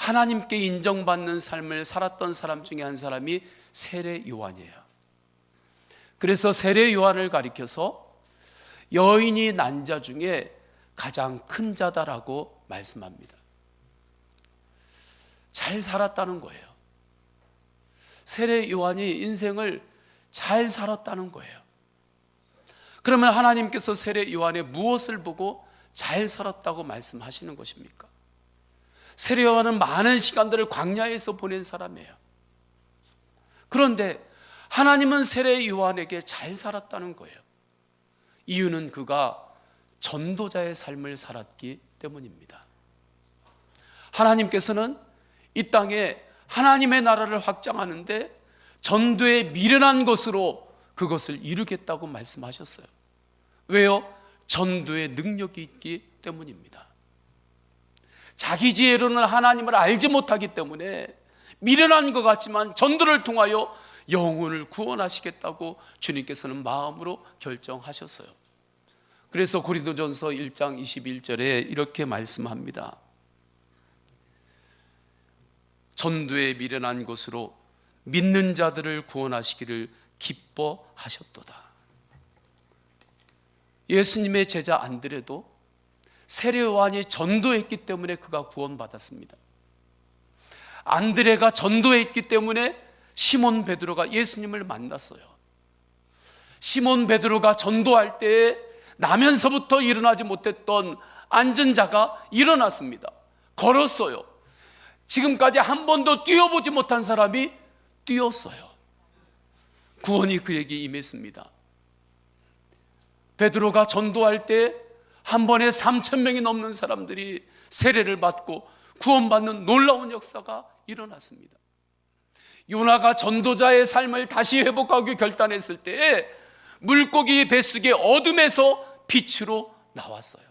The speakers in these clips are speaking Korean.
하나님께 인정받는 삶을 살았던 사람 중에 한 사람이 세례 요한이에요. 그래서 세례 요한을 가리켜서 여인이 난 자 중에 가장 큰 자다라고 말씀합니다. 잘 살았다는 거예요. 세례 요한이 인생을 잘 살았다는 거예요. 그러면 하나님께서 세례 요한의 무엇을 보고 잘 살았다고 말씀하시는 것입니까? 세례 요한은 많은 시간들을 광야에서 보낸 사람이에요. 그런데 하나님은 세례 요한에게 잘 살았다는 거예요. 이유는 그가 전도자의 삶을 살았기 때문입니다. 하나님께서는 이 땅에 하나님의 나라를 확장하는데 전도에 미련한 것으로 그것을 이루겠다고 말씀하셨어요. 왜요? 전도의 능력이 있기 때문입니다. 자기 지혜로는 하나님을 알지 못하기 때문에 미련한 것 같지만 전도를 통하여 영혼을 구원하시겠다고 주님께서는 마음으로 결정하셨어요. 그래서 고린도전서 1장 21절에 이렇게 말씀합니다. 전도에 미련한 것으로 믿는 자들을 구원하시기를 기뻐하셨도다. 예수님의 제자 안드레도 세례 요한이 전도했기 때문에 그가 구원받았습니다. 안드레가 전도했기 때문에 시몬 베드로가 예수님을 만났어요. 시몬 베드로가 전도할 때에 나면서부터 일어나지 못했던 앉은 자가 일어났습니다. 걸었어요. 지금까지 한 번도 뛰어보지 못한 사람이 뛰었어요. 구원이 그에게 임했습니다. 베드로가 전도할 때 한 번에 3,000명이 넘는 사람들이 세례를 받고 구원받는 놀라운 역사가 일어났습니다. 요나가 전도자의 삶을 다시 회복하기 결단했을 때에 물고기 뱃속의 어둠에서 빛으로 나왔어요.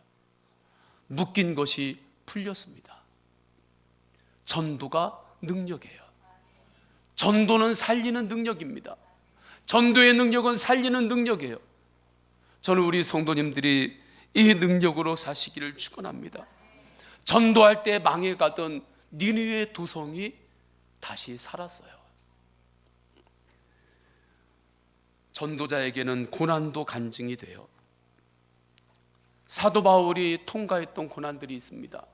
묶인 것이 풀렸습니다. 전도가 능력이에요. 전도는 살리는 능력입니다. 전도의 능력은 살리는 능력이에요. 저는 우리 성도님들이 이 능력으로 사시기를 축원합니다. 전도할 때 망해가던 니느웨 도성이 다시 살았어요. 전도자에게는 고난도 간증이 돼요. 사도 바울이 통과했던 고난들이 있습니다.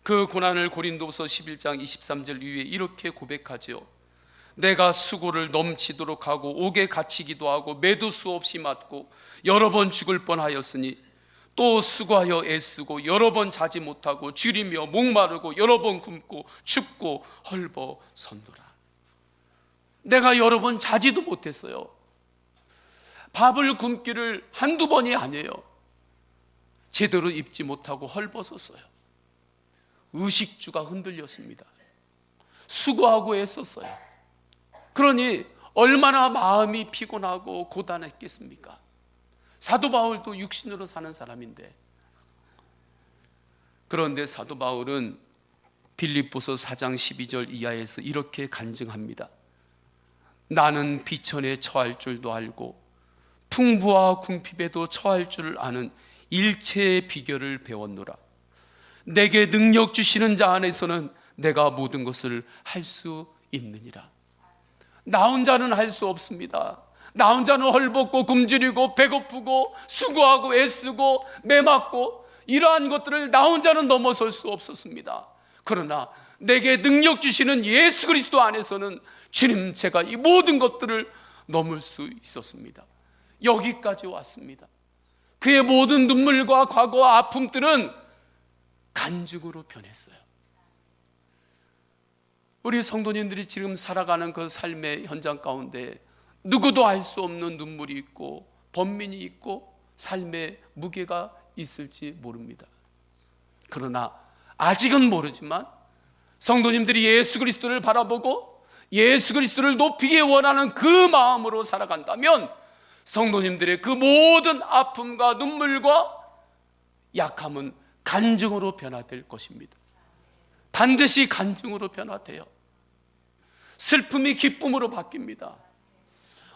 그 고난을 고린도서 11장 23절 이후에 이렇게 고백하죠. 내가 수고를 넘치도록 하고 옥에 갇히기도 하고 매도 수없이 맞고 여러 번 죽을 뻔하였으니 또 수고하여 애쓰고 여러 번 자지 못하고 줄이며 목마르고 여러 번 굶고 춥고 헐벗었노라. 내가 여러 번 자지도 못했어요. 밥을 굶기를 한두 번이 아니에요. 제대로 입지 못하고 헐벗었어요. 의식주가 흔들렸습니다. 수고하고 애썼어요. 그러니 얼마나 마음이 피곤하고 고단했겠습니까? 사도 바울도 육신으로 사는 사람인데, 그런데 사도 바울은 빌립보서 4장 12절 이하에서 이렇게 간증합니다. 나는 비천에 처할 줄도 알고 풍부와 궁핍에도 처할 줄 아는 일체의 비결을 배웠노라. 내게 능력 주시는 자 안에서는 내가 모든 것을 할 수 있느니라. 나 혼자는 할 수 없습니다. 나 혼자는 헐벗고 굶주리고 배고프고 수고하고 애쓰고 매맞고 이러한 것들을 나 혼자는 넘어설 수 없었습니다. 그러나 내게 능력 주시는 예수 그리스도 안에서는 주님, 제가 이 모든 것들을 넘을 수 있었습니다. 여기까지 왔습니다. 그의 모든 눈물과 과거와 아픔들은 간증으로 변했어요. 우리 성도님들이 지금 살아가는 그 삶의 현장 가운데 누구도 알 수 없는 눈물이 있고 번민이 있고 삶의 무게가 있을지 모릅니다. 그러나 아직은 모르지만 성도님들이 예수 그리스도를 바라보고 예수 그리스도를 높이기 원하는 그 마음으로 살아간다면 성도님들의 그 모든 아픔과 눈물과 약함은 간증으로 변화될 것입니다. 반드시 간증으로 변화돼요. 슬픔이 기쁨으로 바뀝니다.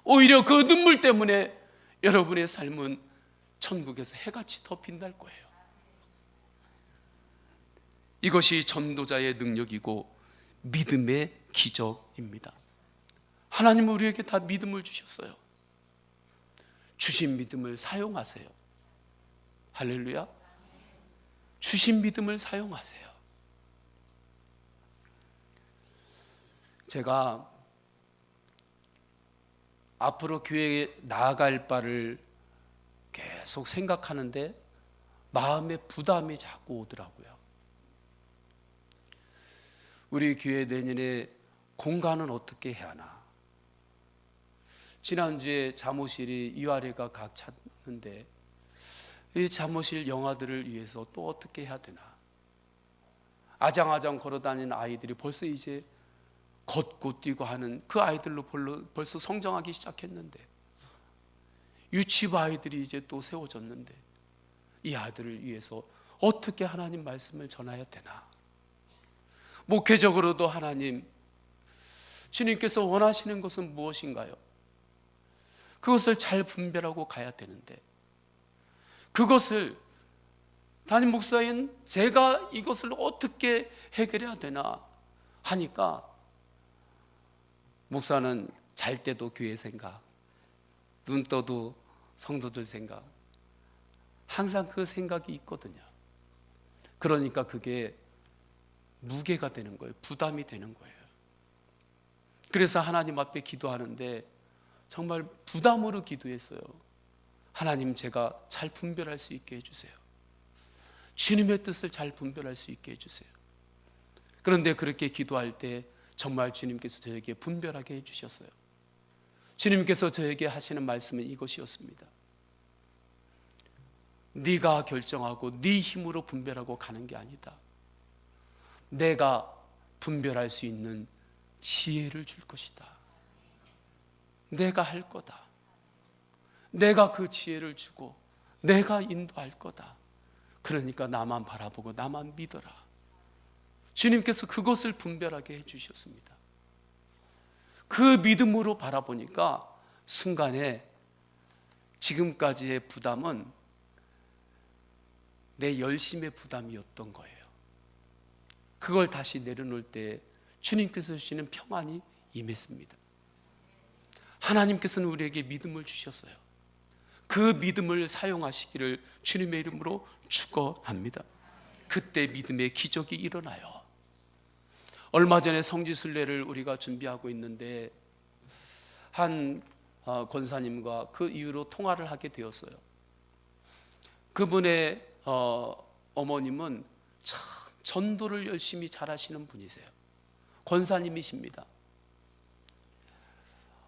오히려 그 눈물 때문에 여러분의 삶은 천국에서 해같이 더 빛날 거예요. 이것이 전도자의 능력이고 믿음의 기적입니다. 하나님은 우리에게 다 믿음을 주셨어요. 주신 믿음을 사용하세요. 할렐루야. 주신 믿음을 사용하세요. 제가 앞으로 교회에 나아갈 바를 계속 생각하는데 마음에 부담이 자꾸 오더라고요. 우리 교회 내년에 공간은 어떻게 해야 하나? 지난주에 잠옷실이 위아래가 각 찼는데 이 잠옷실 영아들을 위해서 또 어떻게 해야 되나? 아장아장 걸어다니는 아이들이 벌써 이제 걷고 뛰고 하는 그 아이들로 벌써 성장하기 시작했는데, 유치부 아이들이 이제 또 세워졌는데 이 아이들을 위해서 어떻게 하나님 말씀을 전해야 되나? 목회적으로도 하나님, 주님께서 원하시는 것은 무엇인가요? 그것을 잘 분별하고 가야 되는데, 그것을 담임 목사인 제가 이것을 어떻게 해결해야 되나 하니까, 목사는 잘 때도 교회 생각, 눈 떠도 성도들 생각, 항상 그 생각이 있거든요. 그러니까 그게 무게가 되는 거예요. 부담이 되는 거예요. 그래서 하나님 앞에 기도하는데 정말 부담으로 기도했어요. 하나님, 제가 잘 분별할 수 있게 해주세요. 주님의 뜻을 잘 분별할 수 있게 해주세요. 그런데 그렇게 기도할 때 정말 주님께서 저에게 분별하게 해주셨어요. 주님께서 저에게 하시는 말씀은 이것이었습니다. 네가 결정하고 네 힘으로 분별하고 가는 게 아니다. 내가 분별할 수 있는 지혜를 줄 것이다. 내가 할 거다. 내가 그 지혜를 주고 내가 인도할 거다. 그러니까 나만 바라보고 나만 믿어라. 주님께서 그것을 분별하게 해주셨습니다. 그 믿음으로 바라보니까 순간에 지금까지의 부담은 내 열심의 부담이었던 거예요. 그걸 다시 내려놓을 때 주님께서 주시는 평안이 임했습니다. 하나님께서는 우리에게 믿음을 주셨어요. 그 믿음을 사용하시기를 주님의 이름으로 축원합니다. 그때 믿음의 기적이 일어나요. 얼마 전에 성지순례를 우리가 준비하고 있는데 한 권사님과 그 이후로 통화를 하게 되었어요. 그분의 어머님은 참 전도를 열심히 잘하시는 분이세요. 권사님이십니다.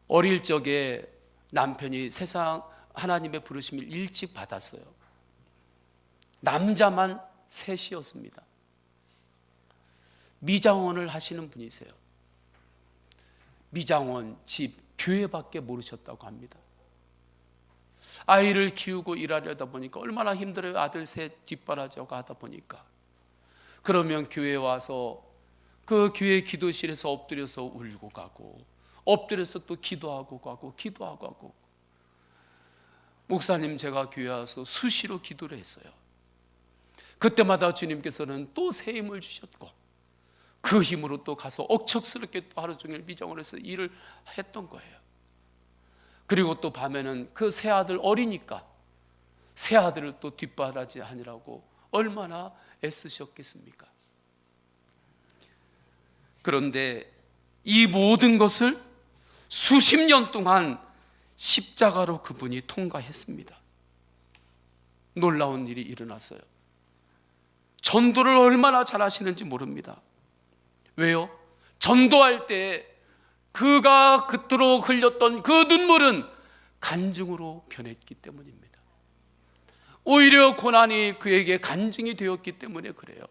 어릴 적에 남편이 세상 하나님의 부르심을 일찍 받았어요. 남자만 셋이었습니다. 미장원을 하시는 분이세요. 미장원 집 교회밖에 모르셨다고 합니다. 아이를 키우고 일하려다 보니까 얼마나 힘들어요. 아들 셋 뒷바라지하고 하다 보니까. 그러면 교회에 와서 그 교회 기도실에서 엎드려서 울고 가고, 엎드려서 또 기도하고 가고, 기도하고 가고. 목사님, 제가 교회 와서 수시로 기도를 했어요. 그때마다 주님께서는 또 새 힘을 주셨고, 그 힘으로 또 가서 억척스럽게 또 하루 종일 미장을 해서 일을 했던 거예요. 그리고 또 밤에는 그 새 아들 어리니까 새 아들을 또 뒷바라지 하느라고 얼마나 애쓰셨겠습니까? 그런데 이 모든 것을 수십 년 동안 십자가로 그분이 통과했습니다. 놀라운 일이 일어났어요. 전도를 얼마나 잘하시는지 모릅니다. 왜요? 전도할 때 그가 그토록 흘렸던 그 눈물은 간증으로 변했기 때문입니다. 오히려 고난이 그에게 간증이 되었기 때문에 그래요.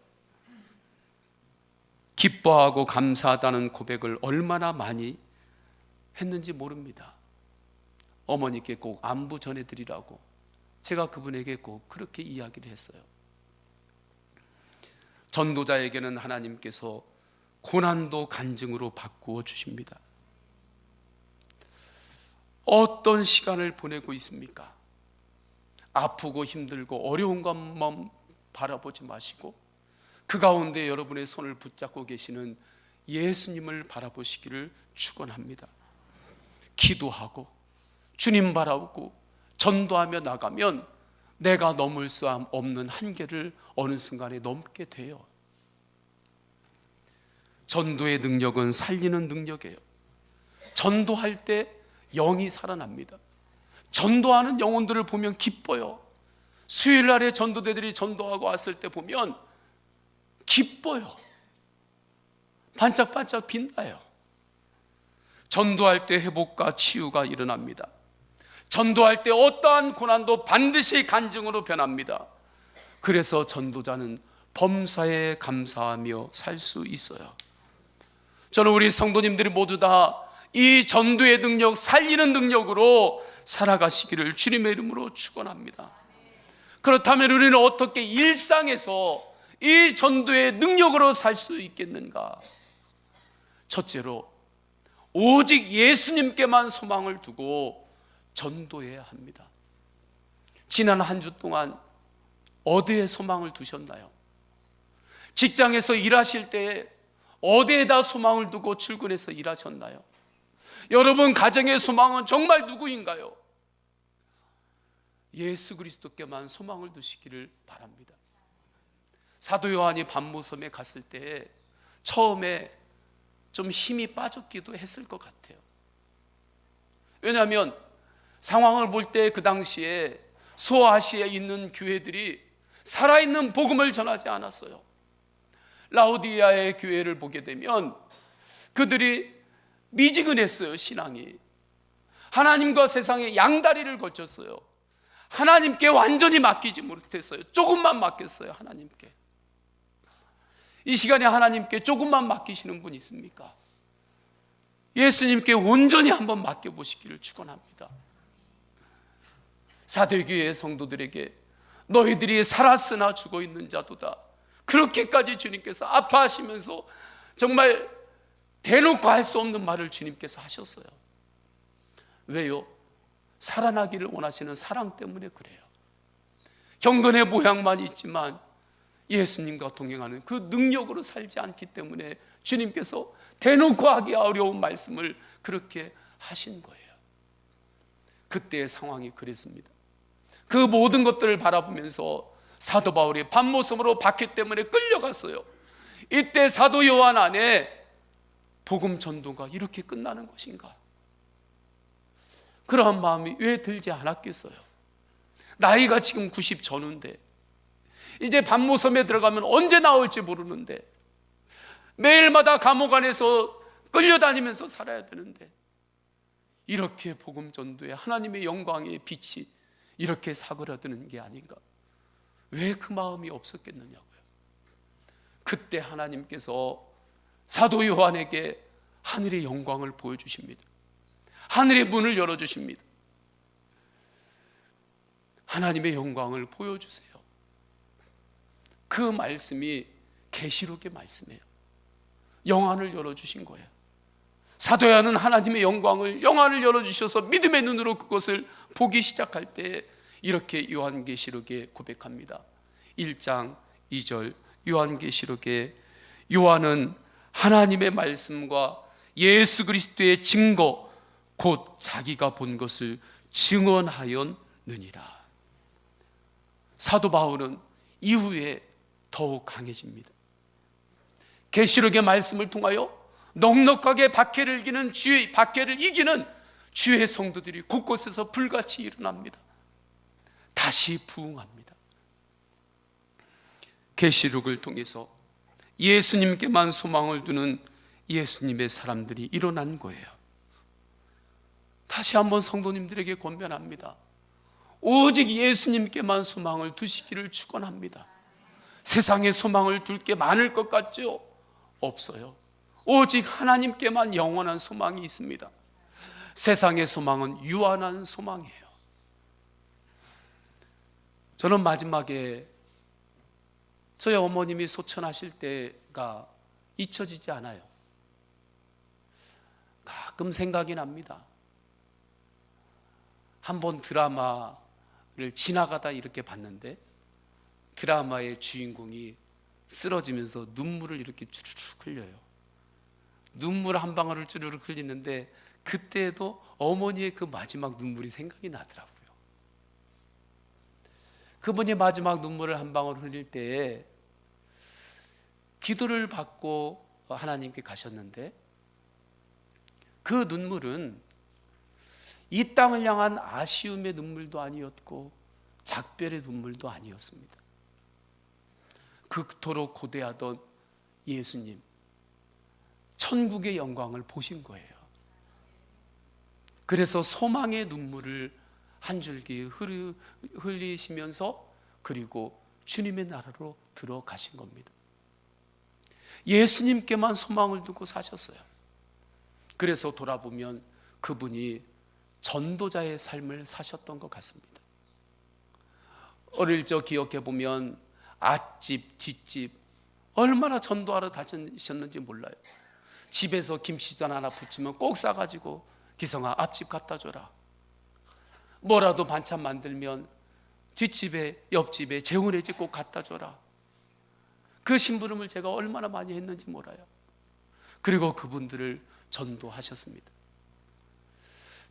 기뻐하고 감사하다는 고백을 얼마나 많이 했는지 모릅니다. 어머니께 꼭 안부 전해드리라고 제가 그분에게 꼭 그렇게 이야기를 했어요. 전도자에게는 하나님께서 고난도 간증으로 바꾸어 주십니다. 어떤 시간을 보내고 있습니까? 아프고 힘들고 어려운 것만 바라보지 마시고 그 가운데 여러분의 손을 붙잡고 계시는 예수님을 바라보시기를 축원합니다. 기도하고 주님 바라보고 전도하며 나가면 내가 넘을 수 없는 한계를 어느 순간에 넘게 돼요. 전도의 능력은 살리는 능력이에요. 전도할 때 영이 살아납니다. 전도하는 영혼들을 보면 기뻐요. 수요일 날에 전도대들이 전도하고 왔을 때 보면 기뻐요. 반짝반짝 빛나요. 전도할 때 회복과 치유가 일어납니다. 전도할 때 어떠한 고난도 반드시 간증으로 변합니다. 그래서 전도자는 범사에 감사하며 살 수 있어요. 저는 우리 성도님들이 모두 다 이 전도의 능력, 살리는 능력으로 살아가시기를 주님의 이름으로 축원합니다. 그렇다면 우리는 어떻게 일상에서 이 전도의 능력으로 살 수 있겠는가? 첫째로 오직 예수님께만 소망을 두고 전도해야 합니다. 지난 한 주 동안 어디에 소망을 두셨나요? 직장에서 일하실 때 어디에다 소망을 두고 출근해서 일하셨나요? 여러분 가정의 소망은 정말 누구인가요? 예수 그리스도께만 소망을 두시기를 바랍니다. 사도 요한이 반모섬에 갔을 때 처음에 좀 힘이 빠졌기도 했을 것 같아요. 왜냐하면 상황을 볼 때 그 당시에 소아시아에 있는 교회들이 살아있는 복음을 전하지 않았어요. 라오디아의 교회를 보게 되면 그들이 미지근했어요. 신앙이 하나님과 세상에 양다리를 걸쳤어요. 하나님께 완전히 맡기지 못했어요. 조금만 맡겼어요. 하나님께. 이 시간에 하나님께 조금만 맡기시는 분 있습니까? 예수님께 온전히 한번 맡겨보시기를 축원합니다. 사대교회의 성도들에게 너희들이 살았으나 죽어 있는 자도다, 그렇게까지 주님께서 아파하시면서 정말 대놓고 할 수 없는 말을 주님께서 하셨어요. 왜요? 살아나기를 원하시는 사랑 때문에 그래요. 경건의 모양만 있지만 예수님과 동행하는 그 능력으로 살지 않기 때문에 주님께서 대놓고 하기 어려운 말씀을 그렇게 하신 거예요. 그때의 상황이 그랬습니다. 그 모든 것들을 바라보면서 사도 바울이 반모섬으로 박해 때문에 끌려갔어요. 이때 사도 요한 안에 복음 전도가 이렇게 끝나는 것인가? 그러한 마음이 왜 들지 않았겠어요? 나이가 지금 90 전후인데 이제 반모섬에 들어가면 언제 나올지 모르는데 매일마다 감옥 안에서 끌려다니면서 살아야 되는데 이렇게 복음 전도에 하나님의 영광의 빛이 이렇게 사그라드는 게 아닌가? 왜 그 마음이 없었겠느냐고요. 그때 하나님께서 사도 요한에게 하늘의 영광을 보여주십니다. 하늘의 문을 열어주십니다. 하나님의 영광을 보여주세요. 그 말씀이 계시록의 말씀이에요. 영안을 열어주신 거예요. 사도 요한은 하나님의 영안을 열어주셔서 믿음의 눈으로 그것을 보기 시작할 때 이렇게 요한계시록에 고백합니다. 1장 2절 요한계시록에 요한은 하나님의 말씀과 예수 그리스도의 증거 곧 자기가 본 것을 증언하였느니라. 사도 바울은 이후에 더욱 강해집니다. 계시록의 말씀을 통하여 넉넉하게 박해를 이기는 주의 성도들이 곳곳에서 불같이 일어납니다. 다시 부흥합니다. 계시록을 통해서 예수님께만 소망을 두는 예수님의 사람들이 일어난 거예요. 다시 한번 성도님들에게 권면합니다. 오직 예수님께만 소망을 두시기를 축원합니다. 세상에 소망을 둘 게 많을 것 같죠? 없어요. 오직 하나님께만 영원한 소망이 있습니다. 세상의 소망은 유한한 소망이에요. 저는 마지막에 저희 어머님이 소천하실 때가 잊혀지지 않아요. 가끔 생각이 납니다. 한번 드라마를 지나가다 이렇게 봤는데 드라마의 주인공이 쓰러지면서 눈물을 이렇게 주르륵 흘려요. 눈물 한 방울을 주르륵 흘리는데 그때도 어머니의 그 마지막 눈물이 생각이 나더라고요. 그분이 마지막 눈물을 한 방울 흘릴 때에 기도를 받고 하나님께 가셨는데, 그 눈물은 이 땅을 향한 아쉬움의 눈물도 아니었고 작별의 눈물도 아니었습니다. 그토록 고대하던 예수님, 천국의 영광을 보신 거예요. 그래서 소망의 눈물을 한 줄기 흘리시면서 그리고 주님의 나라로 들어가신 겁니다. 예수님께만 소망을 두고 사셨어요. 그래서 돌아보면 그분이 전도자의 삶을 사셨던 것 같습니다. 어릴 적 기억해 보면 앞집 뒷집 얼마나 전도하러 다니셨는지 몰라요. 집에서 김치전 하나 붙이면 꼭 싸가지고 기성아 앞집 갖다 줘라. 뭐라도 반찬 만들면 뒷집에 옆집에 재훈의 집 꼭 갖다 줘라. 그 심부름을 제가 얼마나 많이 했는지 몰라요. 그리고 그분들을 전도하셨습니다.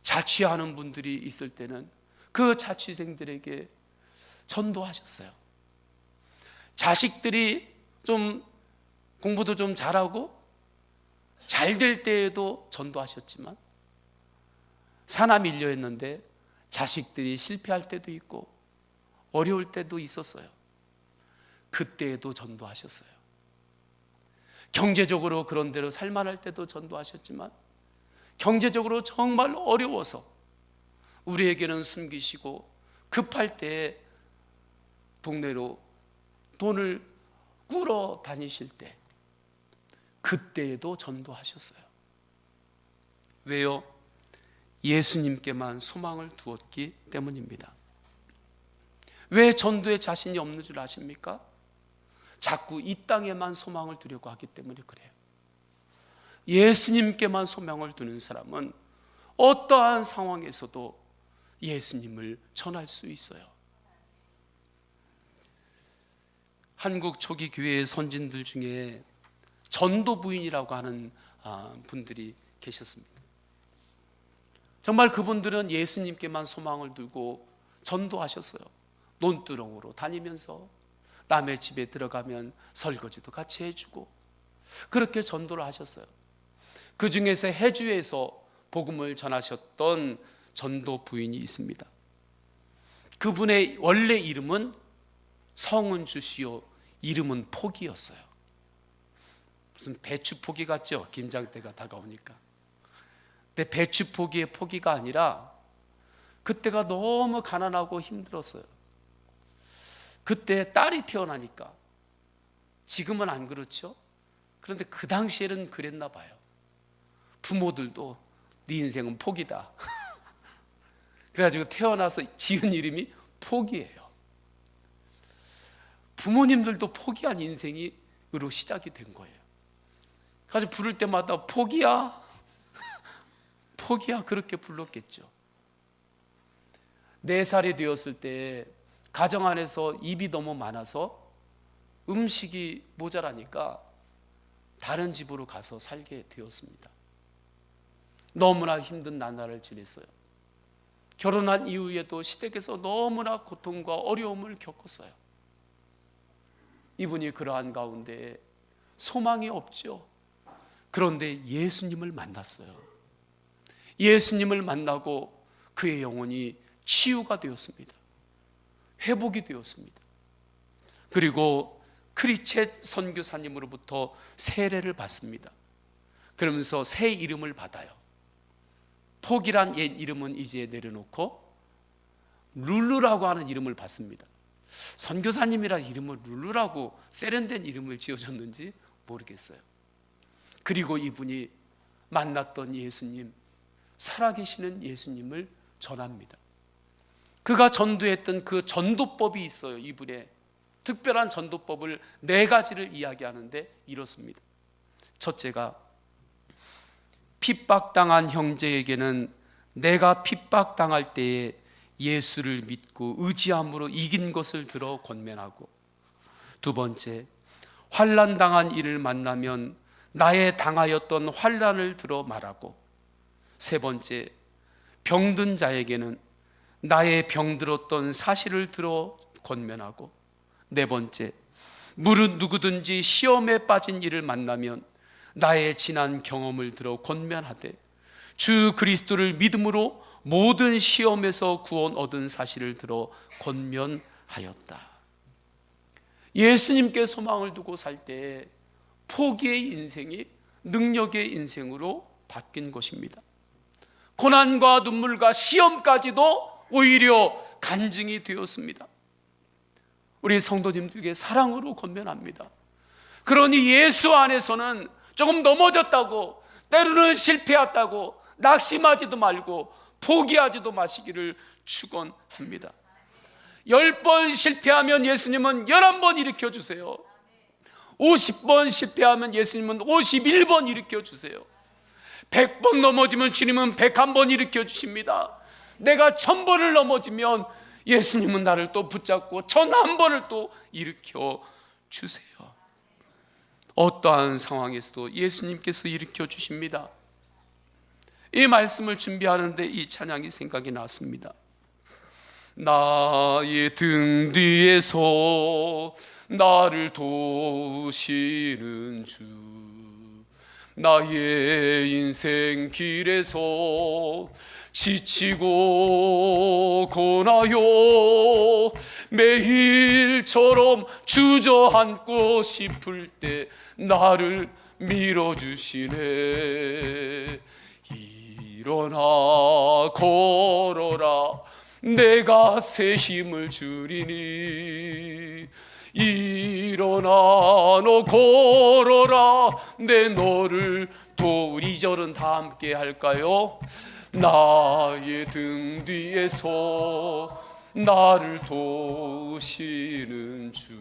자취하는 분들이 있을 때는 그 자취생들에게 전도하셨어요. 자식들이 좀 공부도 좀 잘하고 잘 될 때에도 전도하셨지만, 사남 일녀였는데 자식들이 실패할 때도 있고 어려울 때도 있었어요. 그때에도 전도하셨어요. 경제적으로 그런 대로 살만할 때도 전도하셨지만, 경제적으로 정말 어려워서 우리에게는 숨기시고 급할 때 동네로 돈을 꾸러 다니실 때 그때에도 전도하셨어요. 왜요? 예수님께만 소망을 두었기 때문입니다. 왜 전도에 자신이 없는 줄 아십니까? 자꾸 이 땅에만 소망을 두려고 하기 때문에 그래요. 예수님께만 소망을 두는 사람은 어떠한 상황에서도 예수님을 전할 수 있어요. 한국 초기 교회의 선진들 중에 전도 부인이라고 하는 분들이 계셨습니다. 정말 그분들은 예수님께만 소망을 두고 전도하셨어요. 논두렁으로 다니면서 남의 집에 들어가면 설거지도 같이 해주고 그렇게 전도를 하셨어요. 그 중에서 해주에서 복음을 전하셨던 전도 부인이 있습니다. 그분의 원래 이름은 성은주시요, 이름은 포기였어요. 무슨 배추 포기 같죠? 김장때가 다가오니까. 근데 배추 포기의 포기가 아니라 그때가 너무 가난하고 힘들었어요. 그때 딸이 태어나니까. 지금은 안 그렇죠? 그런데 그 당시에는 그랬나 봐요. 부모들도 네 인생은 포기다. 그래가지고 태어나서 지은 이름이 포기예요. 부모님들도 포기한 인생으로 시작이 된 거예요. 그래서 부를 때마다 포기야, 포기야 그렇게 불렀겠죠. 4살이 되었을 때 가정 안에서 입이 너무 많아서 음식이 모자라니까 다른 집으로 가서 살게 되었습니다. 너무나 힘든 나날을 지냈어요. 결혼한 이후에도 시댁에서 너무나 고통과 어려움을 겪었어요. 이분이 그러한 가운데 소망이 없죠. 그런데 예수님을 만났어요. 예수님을 만나고 그의 영혼이 치유가 되었습니다. 회복이 되었습니다. 그리고 크리쳇 선교사님으로부터 세례를 받습니다. 그러면서 새 이름을 받아요. 포기란 옛 이름은 이제 내려놓고 룰루라고 하는 이름을 받습니다. 선교사님이라 이름을 룰루라고 세련된 이름을 지어줬는지 모르겠어요. 그리고 이분이 만났던 예수님, 살아계시는 예수님을 전합니다. 그가 전도했던 그 전도법이 있어요. 이분의 특별한 전도법을 4가지를 이야기하는데 이렇습니다. 첫째가 핍박당한 형제에게는 내가 핍박당할 때에 예수를 믿고 의지함으로 이긴 것을 들어 권면하고, 두 번째, 환난 당한 이를 만나면 나의 당하였던 환난을 들어 말하고, 세 번째, 병든 자에게는 나의 병들었던 사실을 들어 권면하고, 네 번째, 무릇 누구든지 시험에 빠진 이를 만나면 나의 지난 경험을 들어 권면하되 주 그리스도를 믿음으로 모든 시험에서 구원 얻은 사실을 들어 권면하였다. 예수님께 소망을 두고 살 때 포기의 인생이 능력의 인생으로 바뀐 것입니다. 고난과 눈물과 시험까지도 오히려 간증이 되었습니다. 우리 성도님들에게 사랑으로 권면합니다. 그러니 예수 안에서는 조금 넘어졌다고, 때로는 실패했다고 낙심하지도 말고 포기하지도 마시기를 축원합니다. 10번 실패하면 예수님은 11번 일으켜 주세요. 50번 실패하면 예수님은 51번 일으켜 주세요. 100번 넘어지면 주님은 101번 일으켜 주십니다. 내가 1000번을 넘어지면 예수님은 나를 또 붙잡고 1001번을 또 일으켜 주세요. 어떠한 상황에서도 예수님께서 일으켜 주십니다. 이 말씀을 준비하는데 이 찬양이 생각이 났습니다. 나의 등 뒤에서 나를 도우시는 주, 나의 인생 길에서 지치고 고나요 매일처럼 주저앉고 싶을 때 나를 밀어주시네. 일어나 걸어라, 내가 새 힘을 주리니. 일어나 너 걸어라, 내 너를 도우리. 2절은 다 함께 할까요? 나의 등 뒤에서 나를 도우시는 주,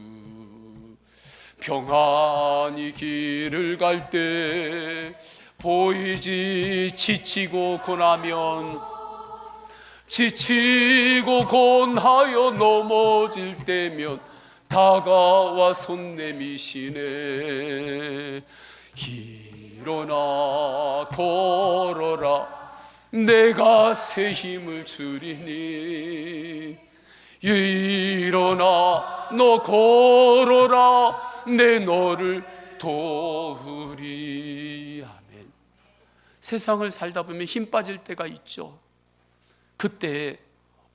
평안히 길을 갈 때 보이지. 지치고 고나면, 지치고 곤하여 넘어질 때면 다가와 손 내미시네. 일어나 걸어라, 내가 새 힘을 주리니. 일어나 너 걸어라, 내 너를 도우리. 아멘. 세상을 살다 보면 힘 빠질 때가 있죠. 그때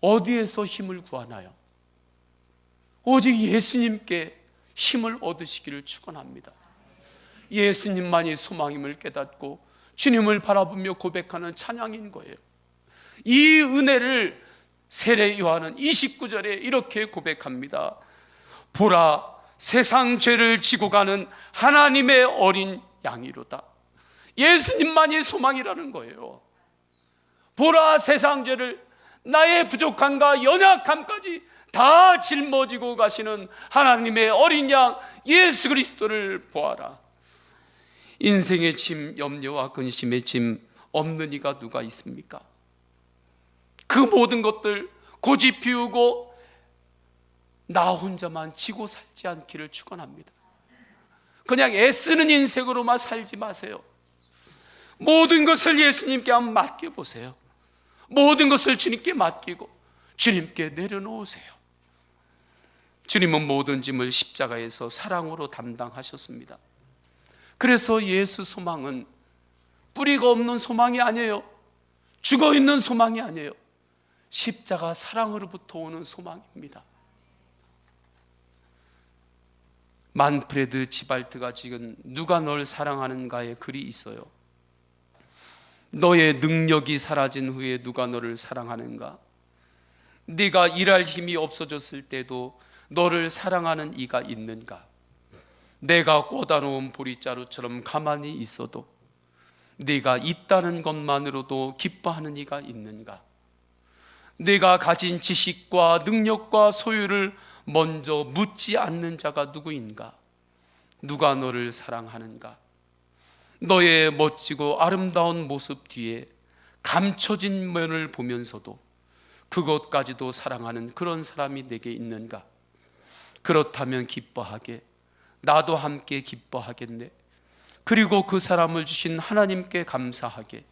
어디에서 힘을 구하나요? 오직 예수님께 힘을 얻으시기를 축원합니다. 예수님만이 소망임을 깨닫고 주님을 바라보며 고백하는 찬양인 거예요. 이 은혜를 세례 요한은 29절에 이렇게 고백합니다. 보라, 세상 죄를 지고 가는 하나님의 어린 양이로다. 예수님만이 소망이라는 거예요. 보라, 세상 죄를, 나의 부족함과 연약함까지 다 짊어지고 가시는 하나님의 어린 양 예수 그리스도를 보아라. 인생의 짐, 염려와 근심의 짐 없는 이가 누가 있습니까? 그 모든 것들 고집 피우고 나 혼자만 지고 살지 않기를 축원합니다. 그냥 애쓰는 인생으로만 살지 마세요. 모든 것을 예수님께 한번 맡겨보세요. 모든 것을 주님께 맡기고 주님께 내려놓으세요. 주님은 모든 짐을 십자가에서 사랑으로 담당하셨습니다. 그래서 예수 소망은 뿌리가 없는 소망이 아니에요. 죽어있는 소망이 아니에요. 십자가 사랑으로부터 오는 소망입니다. 만프레드 지발트가 지금 누가 널 사랑하는가에 글이 있어요. 너의 능력이 사라진 후에 누가 너를 사랑하는가? 네가 일할 힘이 없어졌을 때도 너를 사랑하는 이가 있는가? 내가 꽂아놓은 보리자루처럼 가만히 있어도 네가 있다는 것만으로도 기뻐하는 이가 있는가? 네가 가진 지식과 능력과 소유를 먼저 묻지 않는 자가 누구인가? 누가 너를 사랑하는가? 너의 멋지고 아름다운 모습 뒤에 감춰진 면을 보면서도 그것까지도 사랑하는 그런 사람이 내게 있는가? 그렇다면 기뻐하게 나도 함께 기뻐하겠네. 그리고 그 사람을 주신 하나님께 감사하게.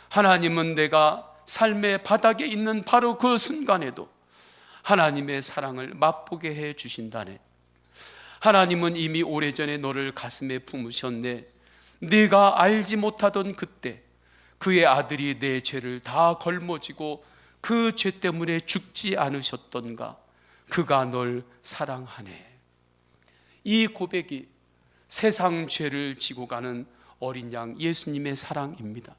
하나님은 내가 삶의 바닥에 있는 바로 그 순간에도 하나님의 사랑을 맛보게 해 주신다네. 하나님은 이미 오래전에 너를 가슴에 품으셨네. 네가 알지 못하던 그때 그의 아들이 내 죄를 다 걸머지고 그 죄 때문에 죽지 않으셨던가. 그가 널 사랑하네. 이 고백이 세상 죄를 지고 가는 어린 양 예수님의 사랑입니다.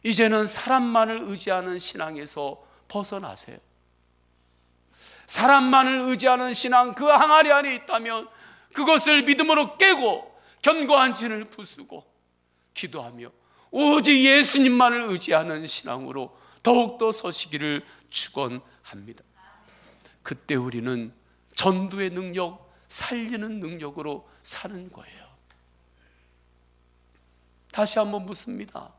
이제는 사람만을 의지하는 신앙에서 벗어나세요. 사람만을 의지하는 신앙 그 항아리 안에 있다면 그것을 믿음으로 깨고 견고한 진을 부수고 기도하며 오직 예수님만을 의지하는 신앙으로 더욱더 서시기를 축원합니다. 그때 우리는 전도의 능력, 살리는 능력으로 사는 거예요. 다시 한번 묻습니다.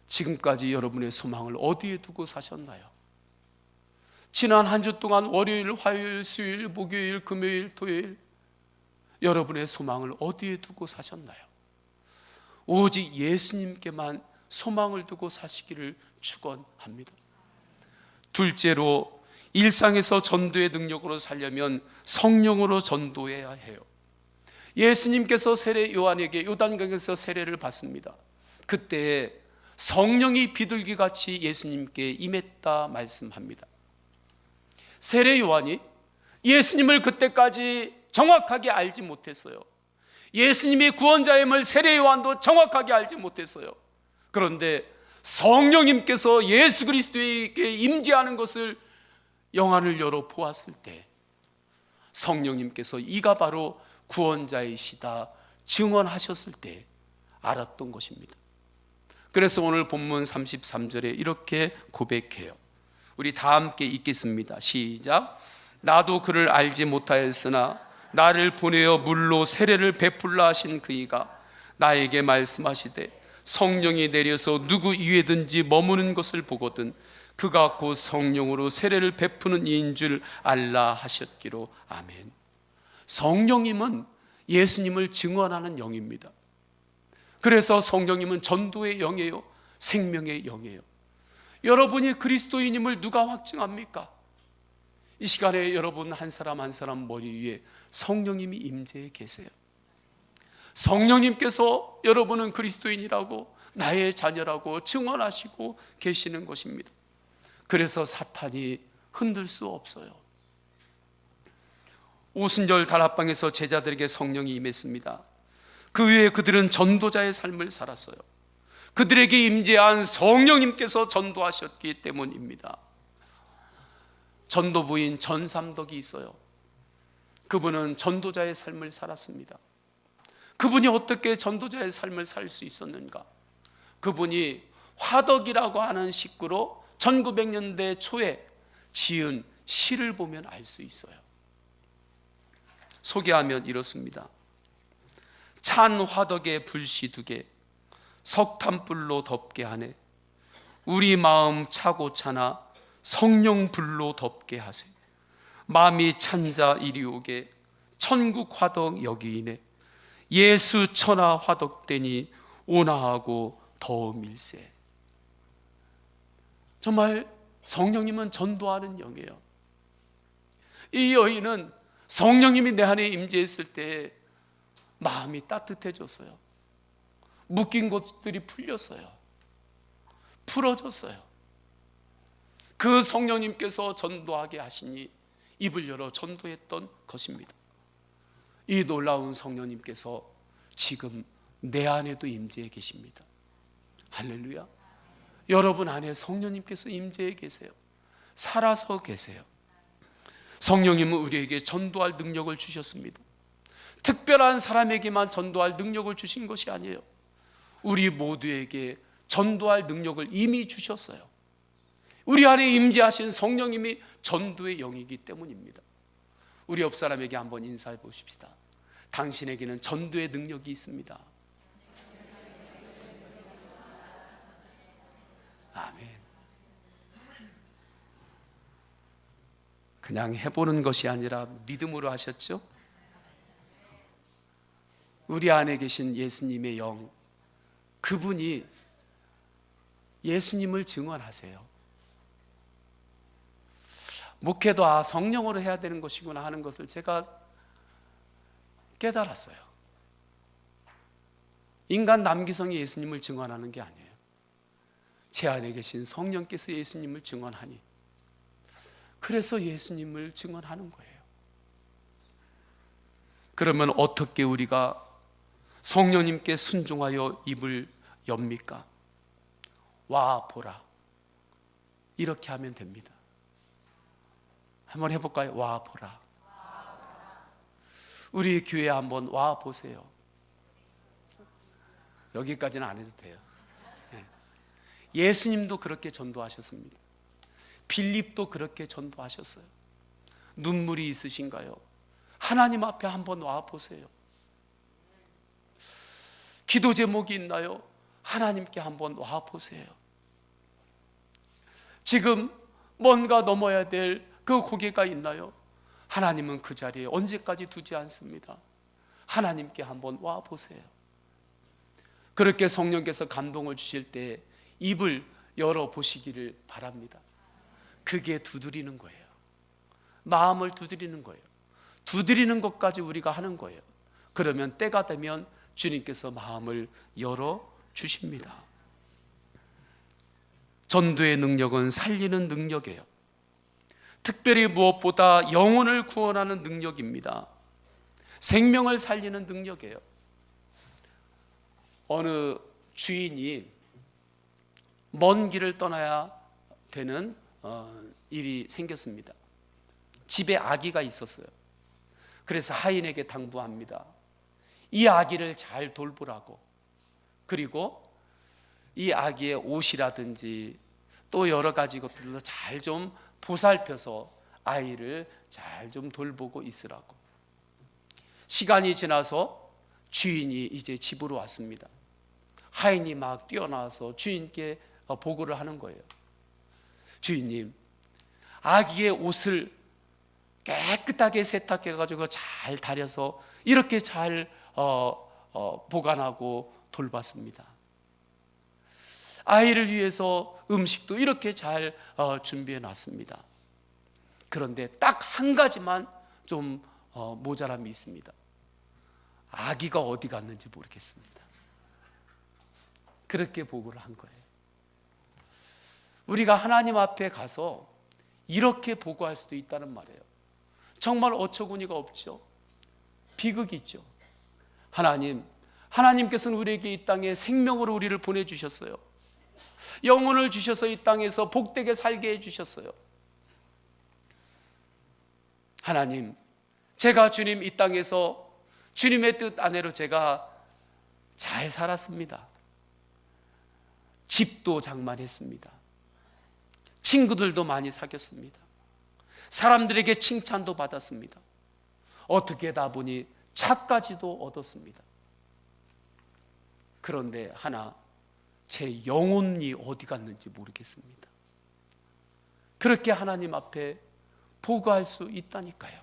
지금까지 여러분의 소망을 어디에 두고 사셨나요? 지난 한 주 동안 월요일, 화요일, 수요일, 목요일, 금요일, 토요일 여러분의 소망을 어디에 두고 사셨나요? 오직 예수님께만 소망을 두고 사시기를 축원합니다. 둘째로, 일상에서 전도의 능력으로 살려면 성령으로 전도해야 해요. 예수님께서 세례 요한에게 요단강에서 세례를 받습니다. 그때 성령이 비둘기같이 예수님께 임했다 말씀합니다. 세례 요한이 예수님을 그때까지 정확하게 알지 못했어요. 예수님이 구원자임을 세례 요한도 정확하게 알지 못했어요. 그런데 성령님께서 예수 그리스도에게 임재하는 것을 영안을 열어 보았을 때 성령님께서 이가 바로 구원자이시다 증언하셨을 때 알았던 것입니다. 그래서 오늘 본문 33절에 이렇게 고백해요. 우리 다 함께 읽겠습니다. 시작. 나도 그를 알지 못하였으나 나를 보내어 물로 세례를 베풀라 하신 그이가 나에게 말씀하시되 성령이 내려서 누구 위에든지 머무는 것을 보거든 그가 곧 성령으로 세례를 베푸는 이인 줄 알라 하셨기로. 아멘. 성령님은 예수님을 증언하는 영입니다. 그래서 성령님은 전도의 영이에요. 생명의 영이에요. 여러분이 그리스도인임을 누가 확증합니까? 이 시간에 여러분 한 사람 한 사람 머리 위에 성령님이 임재해 계세요. 성령님께서 여러분은 그리스도인이라고 나의 자녀라고 증언하시고 계시는 것입니다. 그래서 사탄이 흔들 수 없어요. 오순절 다락방에서 제자들에게 성령이 임했습니다. 그 후에 그들은 전도자의 삶을 살았어요. 그들에게 임재한 성령님께서 전도하셨기 때문입니다. 전도부인 전삼덕이 있어요. 그분은 전도자의 삶을 살았습니다. 그분이 어떻게 전도자의 삶을 살 수 있었는가? 그분이 화덕이라고 하는 식구로 1900년대 초에 지은 시를 보면 알 수 있어요. 소개하면 이렇습니다. 찬 화덕에 불씨 두개 석탄불로 덮게 하네. 우리 마음 차고 차나 성령 불로 덮게 하세. 마음이 찬자 이리 오게 천국 화덕 여기이네. 예수 천하 화덕되니 온화하고 더움일세. 정말 성령님은 전도하는 영이에요. 이 여인은 성령님이 내 안에 임재했을 때 마음이 따뜻해졌어요. 묶인 것들이 풀렸어요. 풀어졌어요. 그 성령님께서 전도하게 하시니 입을 열어 전도했던 것입니다. 이 놀라운 성령님께서 지금 내 안에도 임재해 계십니다. 할렐루야. 여러분 안에 성령님께서 임재해 계세요. 살아서 계세요. 성령님은 우리에게 전도할 능력을 주셨습니다. 특별한 사람에게만 전도할 능력을 주신 것이 아니에요. 우리 모두에게 전도할 능력을 이미 주셨어요. 우리 안에 임재하신 성령님이 전도의 영이기 때문입니다. 우리 옆 사람에게 한번 인사해 보십시다. 당신에게는 전도의 능력이 있습니다. 아멘. 그냥 해보는 것이 아니라 믿음으로 하셨죠? 우리 안에 계신 예수님의 영, 그분이 예수님을 증언하세요. 목회도 성령으로 해야 되는 것이구나 하는 것을 제가 깨달았어요. 인간 남기성이 예수님을 증언하는 게 아니에요. 제 안에 계신 성령께서 예수님을 증언하니, 그래서 예수님을 증언하는 거예요. 그러면 어떻게 우리가 성령님께 순종하여 입을 엽니까? 와 보라, 이렇게 하면 됩니다. 한번 해볼까요? 와 보라. 우리 교회에 한번 와 보세요. 여기까지는 안 해도 돼요. 예수님도 그렇게 전도하셨습니다. 빌립도 그렇게 전도하셨어요. 눈물이 있으신가요? 하나님 앞에 한번 와 보세요. 기도 제목이 있나요? 하나님께 한번 와 보세요. 지금 뭔가 넘어야 될 그 고개가 있나요? 하나님은 그 자리에 언제까지 두지 않습니다. 하나님께 한번 와 보세요. 그렇게 성령께서 감동을 주실 때 입을 열어 보시기를 바랍니다. 그게 두드리는 거예요. 마음을 두드리는 거예요. 두드리는 것까지 우리가 하는 거예요. 그러면 때가 되면 주님께서 마음을 열어 주십니다. 전도의 능력은 살리는 능력이에요. 특별히 무엇보다 영혼을 구원하는 능력입니다. 생명을 살리는 능력이에요. 어느 주인이 먼 길을 떠나야 되는 일이 생겼습니다. 집에 아기가 있었어요. 그래서 하인에게 당부합니다. 이 아기를 잘 돌보라고. 그리고 이 아기의 옷이라든지 또 여러 가지 것들도 잘 좀 보살펴서 아이를 잘 좀 돌보고 있으라고. 시간이 지나서 주인이 이제 집으로 왔습니다. 하인이 막 뛰어나와서 주인께 보고를 하는 거예요. 주인님, 아기의 옷을 깨끗하게 세탁해가지고 잘 다려서 이렇게 잘 보관하고 돌봤습니다. 아이를 위해서 음식도 이렇게 잘 준비해 놨습니다. 그런데 딱 한 가지만 좀 모자람이 있습니다. 아기가 어디 갔는지 모르겠습니다. 그렇게 보고를 한 거예요. 우리가 하나님 앞에 가서 이렇게 보고할 수도 있다는 말이에요. 정말 어처구니가 없죠. 비극이죠. 하나님께서는 우리에게 이 땅에 생명으로 우리를 보내주셨어요. 영혼을 주셔서 이 땅에서 복되게 살게 해주셨어요. 하나님, 제가 주님 이 땅에서 주님의 뜻 안에로 제가 잘 살았습니다. 집도 장만했습니다. 친구들도 많이 사귀었습니다. 사람들에게 칭찬도 받았습니다. 어떻게 하다 보니 차까지도 얻었습니다. 그런데 제 영혼이 어디 갔는지 모르겠습니다. 그렇게 하나님 앞에 보고할 수 있다니까요.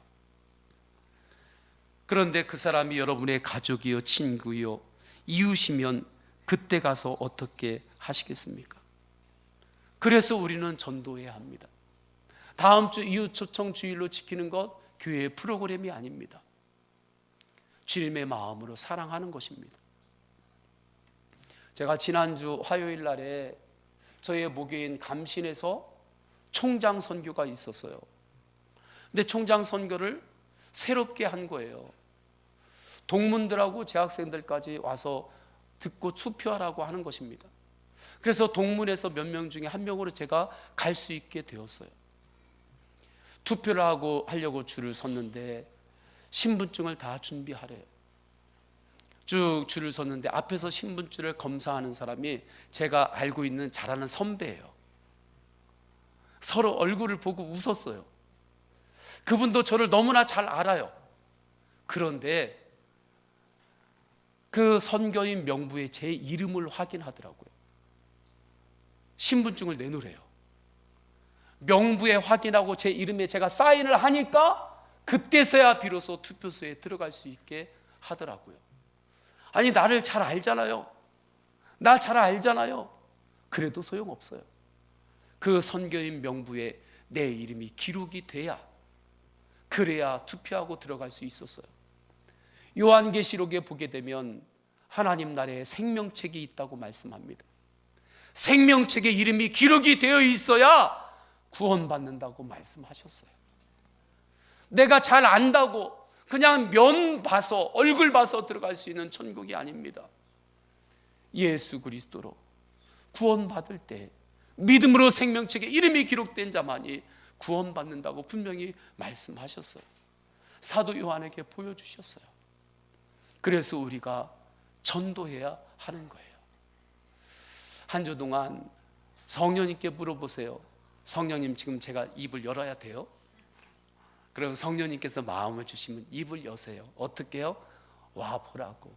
그런데 그 사람이 여러분의 가족이요, 친구요, 이웃이면 그때 가서 어떻게 하시겠습니까? 그래서 우리는 전도해야 합니다. 다음 주 이웃 초청 주일로 지키는 것 교회의 프로그램이 아닙니다. 주님의 마음으로 사랑하는 것입니다. 제가 지난주 화요일 날에 저의 목요인 감신에서 총장 선교가 있었어요. 근데 총장 선교를 새롭게 한 거예요. 동문들하고 재학생들까지 와서 듣고 투표하라고 하는 것입니다. 그래서 동문에서 몇 명 중에 한 명으로 제가 갈 수 있게 되었어요. 투표를 하려고 줄을 섰는데 신분증을 다 준비하래요. 쭉 줄을 섰는데 앞에서 신분증을 검사하는 사람이 제가 알고 있는 잘 아는 선배예요. 서로 얼굴을 보고 웃었어요. 그분도 저를 너무나 잘 알아요. 그런데 그 선교인 명부에 제 이름을 확인하더라고요. 신분증을 내놓으래요. 명부에 확인하고 제 이름에 제가 사인을 하니까 그때서야 비로소 투표소에 들어갈 수 있게 하더라고요. 아니, 나를 잘 알잖아요. 나 잘 알잖아요. 그래도 소용없어요. 그 선교인 명부에 내 이름이 기록이 돼야, 그래야 투표하고 들어갈 수 있었어요. 요한계시록에 보게 되면 하나님 나라에 생명책이 있다고 말씀합니다. 생명책에 이름이 기록이 되어 있어야 구원받는다고 말씀하셨어요. 내가 잘 안다고 그냥 면 봐서, 얼굴 봐서 들어갈 수 있는 천국이 아닙니다. 예수 그리스도로 구원받을 때 믿음으로 생명책에 이름이 기록된 자만이 구원받는다고 분명히 말씀하셨어요. 사도 요한에게 보여주셨어요. 그래서 우리가 전도해야 하는 거예요. 한 주 동안 성령님께 물어보세요. 성령님, 지금 제가 입을 열어야 돼요? 그럼 성령님께서 마음을 주시면 입을 여세요. 어떻게 해요? 와 보라고.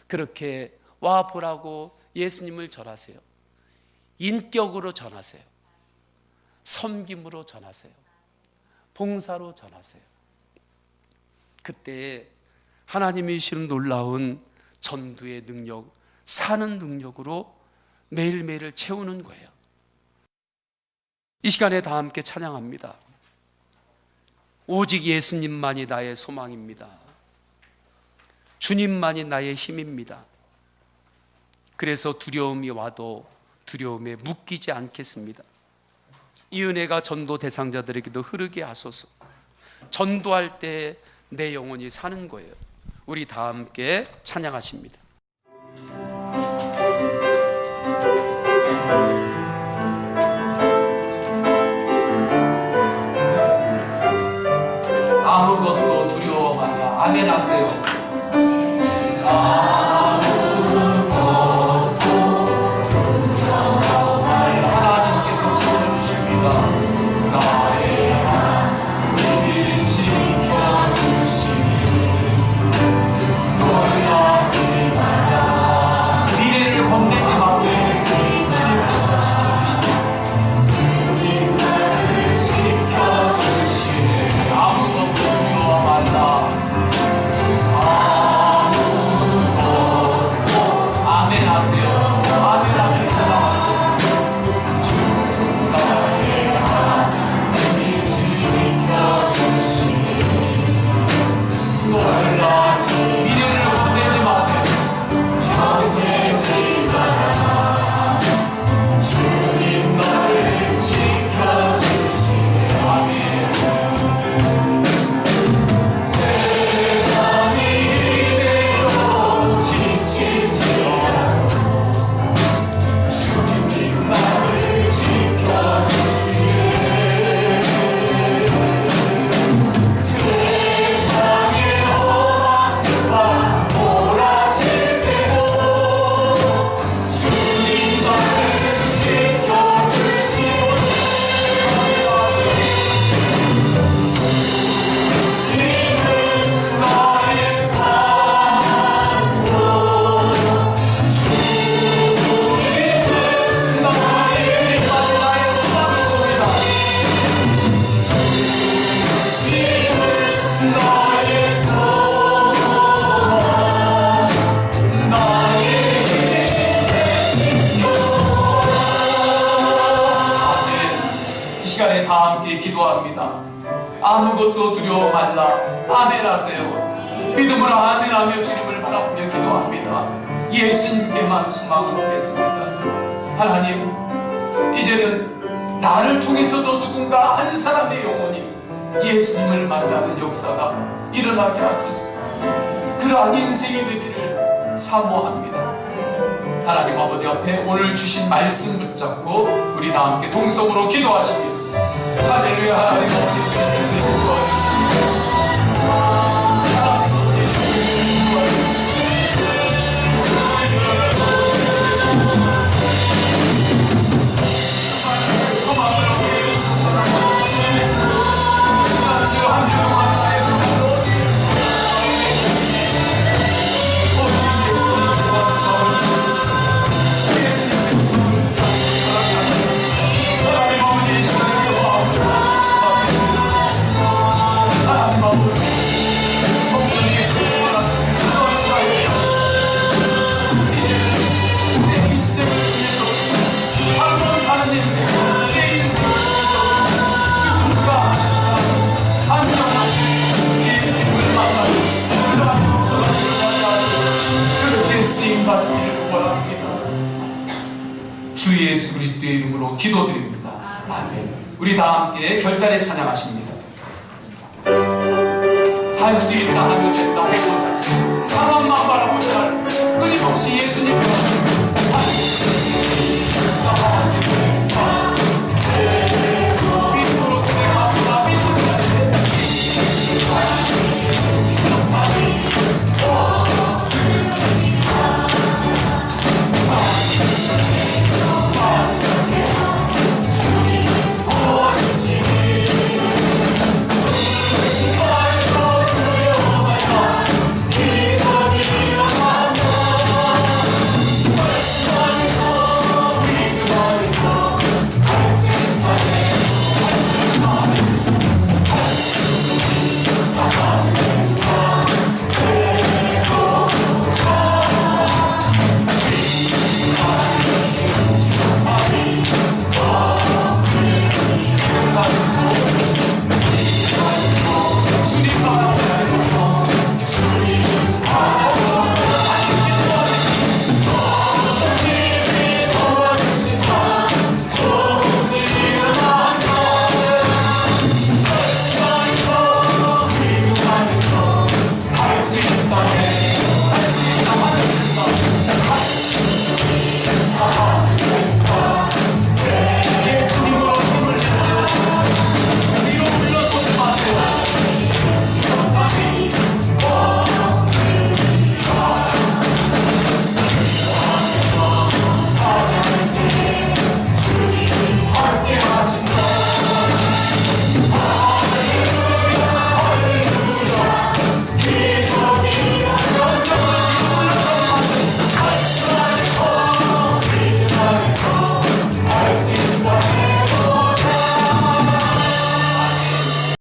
그렇게 와 보라고 예수님을 전하세요. 인격으로 전하세요. 섬김으로 전하세요. 봉사로 전하세요. 그때 하나님이 주시는 놀라운 전도의 능력, 사는 능력으로 매일매일을 채우는 거예요. 이 시간에 다 함께 찬양합니다. 오직 예수님만이 나의 소망입니다. 주님만이 나의 힘입니다. 그래서 두려움이 와도 두려움에 묶이지 않겠습니다. 이 은혜가 전도 대상자들에게도 흐르게 하소서. 전도할 때 내 영혼이 사는 거예요. 우리 다 함께 찬양하십니다. 아무것도 두려워 말라. 아멘 하세요. 아무것도 두려워 말라. 하나님께서 지켜주십니다. 나의 하나님이 지켜주시니 놀라지 말라. 미래를 겁내지 마세요. 주님께서 지켜주시니 아무것도 두려워 말라. 아멘 하세요. 아멘 하면 전하세요. 주 나의 하나님이 지켜주시니 놀라지 미래를 겁내지 마세요. 주님께서 말라. 주님 너를 지켜주시니 아멘. 세상이 이대로 지칠지어다 주님 나를 지켜주시네. 세상의 험악과 몰아칠 때도 주님 나를 지켜주시네. 이는 나의 산소 주님은 나의 주님만이 나의 소망이십니다. 주님은 나의 소망, 나의 힘이시여. 아멘. 이 시간에 다 함께 기도합니다. 아무것도 두려워 말라. 아멘 하세요. 믿음으로 아멘하며 주님을 바라보며 기도합니다. 예수님께만 소망을 두겠습니다. 하나님, 이제는 나를 통해서도 누군가 한 사람의 영혼이 예수님을 만나는 역사가 일어나게 하소서. 그러한 인생이 되기를 사모합니다. 하나님 아버지 앞에 오늘 주신 말씀 붙잡고 우리 다 함께 동성으로 기도하십니다. 할렐루야. 하나님 아버지 주님께서 인도하십니다. 받기를 원합니다. 주 예수 그리스도의 이름으로 기도드립니다. 아멘. 우리 다 함께 결단에 찬양하십니다. 할 수 있다 하면 됐다 해보자. 사랑만 바라보자. 끊임없이 예수님을